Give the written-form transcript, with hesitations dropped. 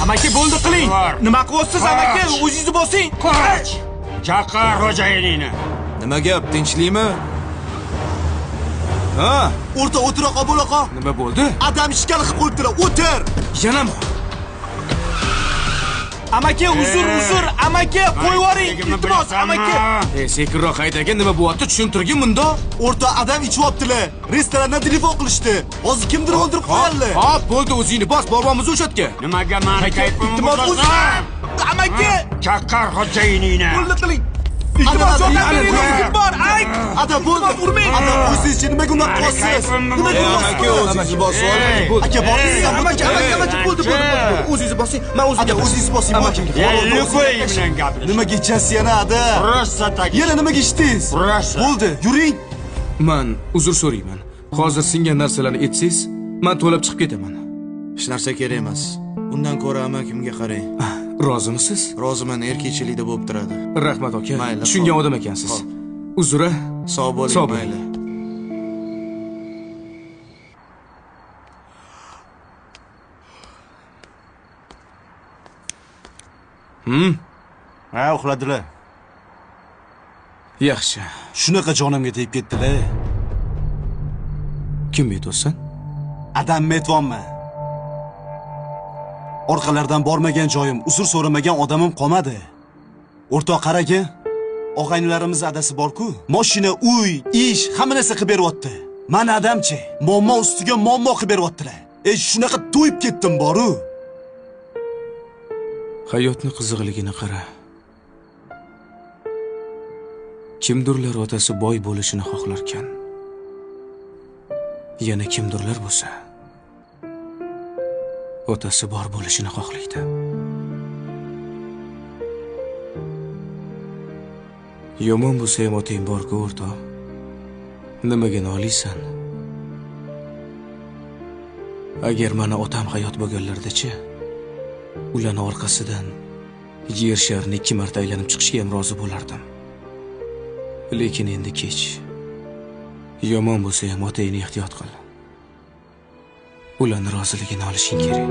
Amaki bo'ldi qiling. Nima qilyapsiz amaki? O'zingizni bosing. Qoch! Chaqir xo'jayiningni. Nima gap, tinchlikmi? Ha, O'rta o'tiroq bo'laqa. nima bo'ldi? Adam ishkal qilib qo'yibdilar. O'tir. Yanami? Amaki, uzr, amaki, qo'yvoring. Iltimos, amaki. Sekinroq haydagin, nima bo'lyapti? Tushuntirgin bunda. O'rta adam ichibdilar. Restorandan telefon qilishdi. Hozir kimdir o'ldirib qo'yganlar. Hop, bo'ldi, o'zingni bos, boramiz o'sha yerga. Nimaga meni kayfimni Iltimos, buzasan? amaki. Chaqir xo'jayiningni. Bo'ldi qiling. Iltimos, yordam bering. Bor, ay. Adam bo'ldi. Urmang. Adam o'zingiz nimaga unaqa qilyapsiz? Nimaga Amaki, o'zingizni bosib oling. Aka borsiz. Amaki, bo'ldi. O'zingizni bosing. Men Aka o'zingiz bosing. Yelni qo'ying bilan gaplashing. Nimaga ichasiz yana ada? Rosa tag. Yana nimaga ichdingiz? Rosa. Bo'ldi, yuring. Men uzr so'rayman. Hozir singan narsalarni etsangiz, men to'lab chiqib ketaman. Hech narsa kerak emas. Undan ko'ra amakimga qarang. Rozimisiz? Roziman, erkakchilikda bo'lib turadi. Rahmat aka. Mayli, Tushungan xo'p. odam ekansiz. Uzr. Sog' bo'ling, Sog' bo'ling. mayli. Ha, uxladilar. Yaxshi. Shunaqa jonimga tegib ketdilar. Kim aytsan? Adam metvonman. Orqalardan bormagan joyim, uzr so'ramagan odamim qolmadi. O'rtoq qaraga, og'aynilarimiz adasi bor-ku, mashina, uy, ish, hamma narsa qilib beryapti. Mana adamchi, muammo ustiga muammo qilib beryaptilar. Shunaqa to'yib ketdim boru. Hayotning qiziqligini qara. Kimdirlar otasi boy bo'lishini xohlarkan. Yana kimdirlar bo'lsa, otasi bor bo'lishini xohlaydi. Yomon bo'lsa ham otang bor-ku, o'rtoq. Nimaga noliysan? Agar mana otam hayot bo'lganlarda-chi, ularning orqasidan yer sharni 2 marta aylanib chiqishga ham rozi bo'lardim. Lekin endi kech. Yomon bo'lsa ham otangni ehtiyot qil. Ularning roziligini olishing kerak.